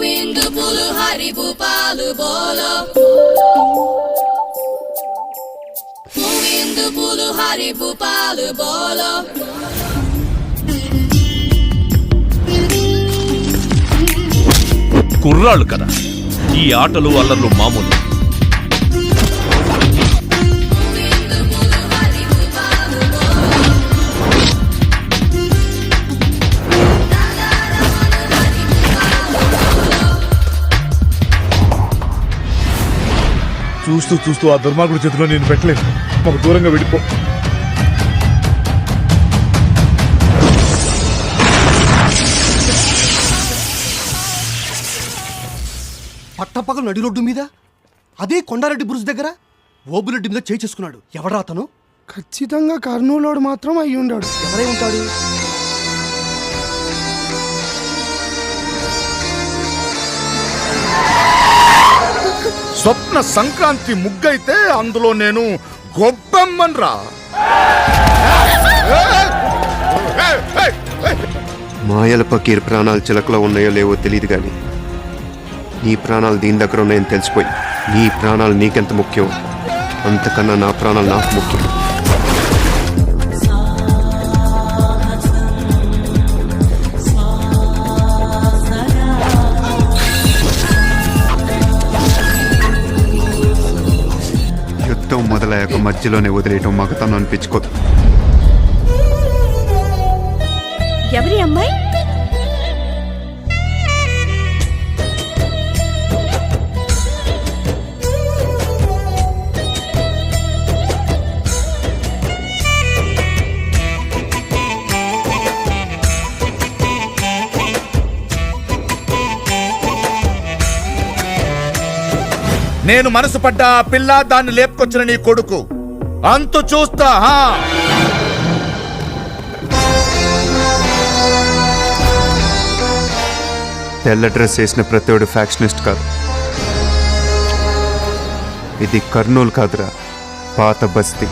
గోవిందుపులు హరిభూపాలు బోలో గోవిందుపులు హరిభూపాలు బోలో కుర్రాళ్ళు కదా, ఈ ఆటలు అల్లర్లు మామూలు. చూస్తూ చూస్తూ ఆ దుర్మార్గుడి చేతిలో నేను పెట్టలేను. మాకు దూరంగా వెళ్ళిపో. పట్టపగలు నడి రోడ్డు మీద అదే కొండారెడ్డి బ్రుజ్ దగ్గర ఓబులెడ్డి మీద చేయి చేసుకున్నాడు. ఎవరా అతను? ఖచ్చితంగా కర్నూలుడు మాత్రం అయి ఉండాడు. ఎవరై ఉంటాడు? స్వప్న సంక్రాంతి ముగ్గైతే అందులో నేను గొప్పమ్మన్రా. మాయల పకీర్ ప్రాణాలు చిలకలో ఉన్నాయో లేవో తెలియదు కానీ నీ ప్రాణాలు దీని దగ్గర ఉన్నాయని తెలిసిపోయి నీ ప్రాణాలు నీకెంత ముఖ్యం అంతకన్నా నా ప్రాణాలు నాకు ముఖ్యం. యుద్ధం మొదలయ్యాక మధ్యలోనే వదిలేయటం మగతనం అనిపించుకోదు. ఎవరి అమ్మాయి? నేను మనసు పడ్డ ఆ పిల్ల, దాన్ని లేపుకొచ్చిన నీ కొడుకు అంతు చూస్తా. తెల్ల డ్రెస్ వేసిన ప్రతివాడు ఫ్యాక్షనిస్ట్ కాదు. ఇది కర్నూలు కాదురా, పాత బస్తీ.